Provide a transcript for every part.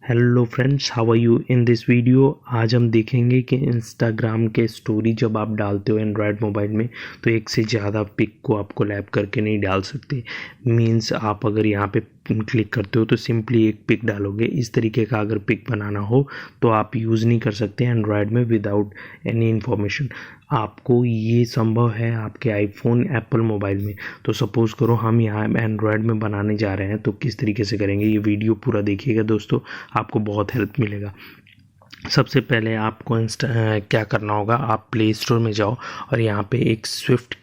Hello friends, how are you. In this video आज हम देखेंगे कि इंस्टाग्राम के स्टोरी जब आप डालते हो एंड्रॉयड मोबाइल में तो एक से ज़्यादा पिक को आप कोलैब करके नहीं डाल सकते। मींस आप अगर यहाँ पे क्लिक करते हो तो सिंपली एक पिक डालोगे। इस तरीके का अगर पिक बनाना हो तो आप यूज़ नहीं कर सकते एंड्रॉयड में विदाउट एनी इन्फॉर्मेशन। आपको ये संभव है आपके आईफोन एप्पल मोबाइल में। तो सपोज़ करो हम यहाँ एंड्रॉयड में बनाने जा रहे हैं तो किस तरीके से करेंगे, ये वीडियो पूरा देखिएगा दोस्तों, आपको बहुत हेल्प मिलेगा। सबसे पहले आपको क्या करना होगा, आप प्ले स्टोर में जाओ और यहाँ पे एक स्विफ्ट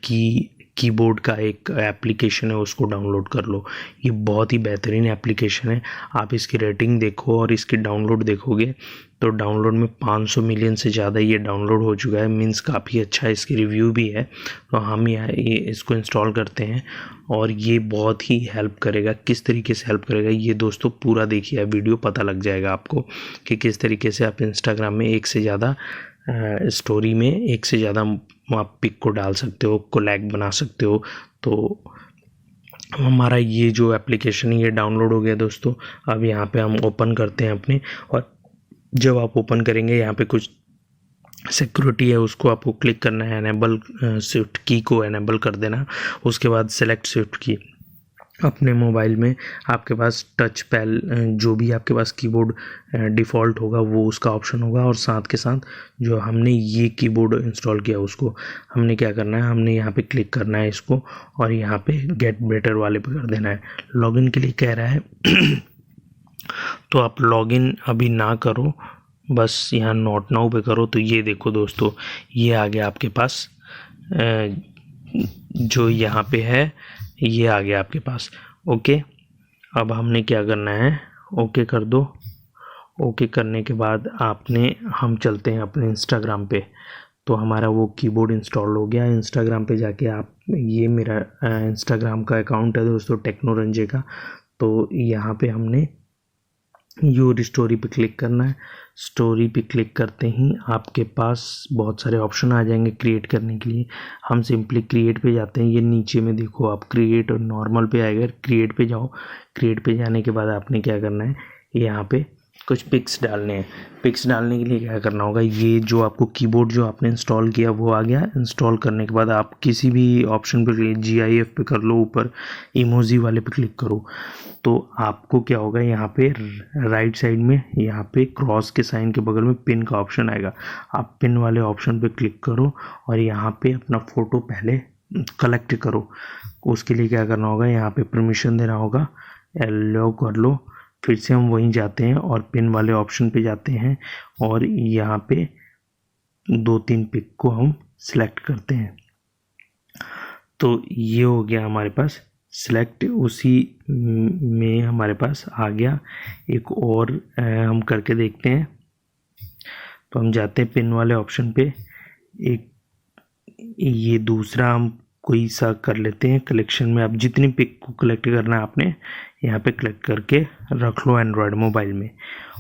कीबोर्ड का एक एप्लीकेशन है, उसको डाउनलोड कर लो। ये बहुत ही बेहतरीन एप्लीकेशन है। आप इसकी रेटिंग देखो और इसकी डाउनलोड देखोगे तो डाउनलोड में 500 मिलियन से ज़्यादा ये डाउनलोड हो चुका है। मीन्स काफ़ी अच्छा इसकी रिव्यू भी है। तो हम ये इसको इंस्टॉल करते हैं और ये बहुत ही हेल्प करेगा। किस तरीके से हेल्प करेगा ये दोस्तों पूरा देखिए, वीडियो पता लग जाएगा आपको कि किस तरीके से आप इंस्टाग्राम में एक से ज़्यादा स्टोरी में एक से ज़्यादा आप पिक को डाल सकते हो, कोलैब बना सकते हो। तो हमारा ये जो एप्लीकेशन है ये डाउनलोड हो गया दोस्तों। अब यहाँ पे हम ओपन करते हैं अपने, और जब आप ओपन करेंगे यहाँ पे कुछ सिक्योरिटी है, उसको आपको क्लिक करना है, एनेबल स्विफ्ट की को एनेबल कर देना। उसके बाद सेलेक्ट स्विफ्ट की। अपने मोबाइल में आपके पास टच पैल जो भी आपके पास कीबोर्ड डिफ़ॉल्ट होगा वो उसका ऑप्शन होगा, और साथ के साथ जो हमने ये कीबोर्ड इंस्टॉल किया उसको हमने क्या करना है, हमने यहाँ पे क्लिक करना है इसको और यहाँ पे गेट बेटर वाले पे कर देना है। लॉगिन के लिए कह रहा है तो आप लॉगिन अभी ना करो, बस यहाँ नॉट नाउ पे करो। तो ये देखो दोस्तों, ये आ गया आपके पास, जो यहाँ पे है ये आ गया आपके पास। ओके, अब हमने क्या करना है, ओके कर दो। ओके करने के बाद हम चलते हैं अपने इंस्टाग्राम पे। तो हमारा वो कीबोर्ड इंस्टॉल हो गया। इंस्टाग्राम पे जाके ये मेरा इंस्टाग्राम का अकाउंट है दोस्तों, टेक्नो रंजे का। तो यहाँ पे हमने योर स्टोरी पे क्लिक करना है। स्टोरी पे क्लिक करते ही आपके पास बहुत सारे ऑप्शन आ जाएंगे क्रिएट करने के लिए। हम सिंपली क्रिएट पे जाते हैं। ये नीचे में देखो आप क्रिएट और नॉर्मल पे आएगा, क्रिएट पे जाओ। क्रिएट पे जाने के बाद आपने क्या करना है, यहाँ पे कुछ पिक्स डालने हैं। पिक्स डालने के लिए क्या करना होगा, ये जो आपको कीबोर्ड जो आपने इंस्टॉल किया वो आ गया। इंस्टॉल करने के बाद आप किसी भी ऑप्शन पे GIF पे कर लो, ऊपर इमोजी वाले पे क्लिक करो। तो आपको क्या होगा, यहाँ पे राइट साइड में यहाँ पे क्रॉस के साइन के बगल में पिन का ऑप्शन आएगा। आप पिन वाले ऑप्शन पे क्लिक करो और यहाँ पे अपना फ़ोटो पहले कलेक्ट करो। उसके लिए क्या करना होगा, यहाँ पे परमिशन देना होगा, एलो कर लो। फिर से हम वहीं जाते हैं और पिन वाले ऑप्शन पे जाते हैं और यहाँ पे 2-3 पिक को हम सिलेक्ट करते हैं। तो ये हो गया हमारे पास सिलेक्ट। उसी में हमारे पास आ गया एक और, हम करके देखते हैं। तो हम जाते हैं पिन वाले ऑप्शन पे, एक ये दूसरा हम कोई सा कर लेते हैं। कलेक्शन में आप जितनी पिक को कलेक्ट करना है आपने यहाँ पे कलेक्ट करके रख लो एंड्रॉयड मोबाइल में,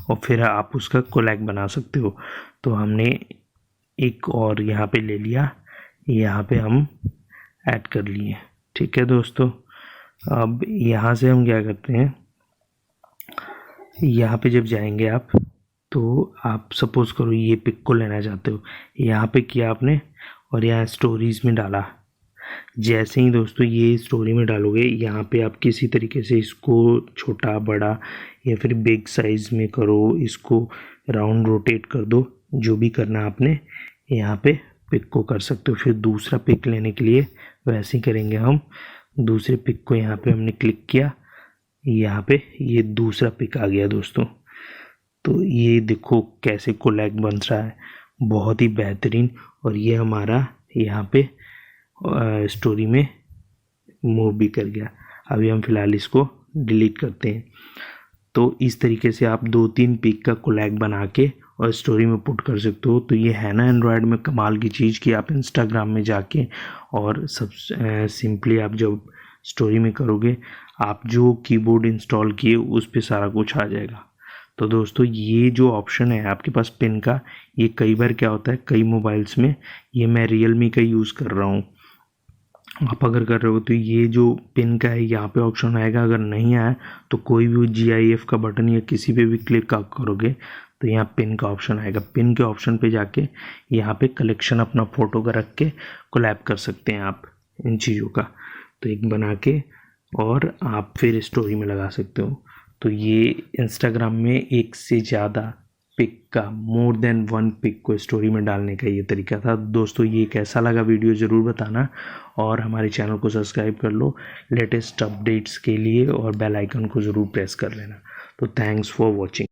और फिर आप उसका कोलैब बना सकते हो। तो हमने एक और यहाँ पे ले लिया, यहाँ पे हम ऐड कर लिए। ठीक है दोस्तों, अब यहाँ से हम क्या करते हैं, यहाँ पे जब जाएंगे आप तो आप सपोज़ करो ये पिक को लेना चाहते हो, यहाँ पे किया आपने और यहाँ स्टोरीज़ में डाला। जैसे ही दोस्तों ये स्टोरी में डालोगे, यहाँ पे आप किसी तरीके से इसको छोटा बड़ा या फिर बिग साइज़ में करो, इसको राउंड रोटेट कर दो, जो भी करना आपने यहाँ पे पिक को कर सकते हो। फिर दूसरा पिक लेने के लिए वैसे ही करेंगे हम। दूसरे पिक को यहाँ पे हमने क्लिक किया, यहाँ पे ये दूसरा पिक आ गया दोस्तों। तो ये देखो कैसे कोलैब बन रहा है, बहुत ही बेहतरीन। और ये हमारा यहाँ पे स्टोरी में मूव भी कर गया। अभी हम फ़िलहाल इसको डिलीट करते हैं। तो इस तरीके से आप 2-3 पिक का कोलैब बना के और स्टोरी में पुट कर सकते हो। तो ये है ना एंड्रॉयड में कमाल की चीज़ कि आप इंस्टाग्राम में जाके और सब सिंपली आप जब स्टोरी में करोगे, आप जो कीबोर्ड इंस्टॉल किए उस पर सारा कुछ आ जाएगा। तो दोस्तों ये जो ऑप्शन है आपके पास पिन का, ये कई बार क्या होता है कई मोबाइल्स में, ये मैं रियलमी का यूज़ कर रहा हूँ, आप अगर कर रहे हो तो ये जो पिन का है यहाँ पे ऑप्शन आएगा। अगर नहीं आया तो कोई भी GIF का बटन या किसी पे भी क्लिक आप करोगे तो यहाँ पिन का ऑप्शन आएगा। पिन के ऑप्शन पे जाके यहाँ पे कलेक्शन अपना फ़ोटो का रख के कोलैब कर सकते हैं आप इन चीज़ों का। तो एक बना के और आप फिर स्टोरी में लगा सकते हो। तो ये इंस्टाग्राम में एक से ज़्यादा पिक का, मोर देन वन पिक को स्टोरी में डालने का ये तरीका था। दोस्तों ये कैसा लगा वीडियो ज़रूर बताना और हमारे चैनल को सब्सक्राइब कर लो लेटेस्ट अपडेट्स के लिए और बेल आइकन को ज़रूर प्रेस कर लेना। तो थैंक्स फॉर वॉचिंग।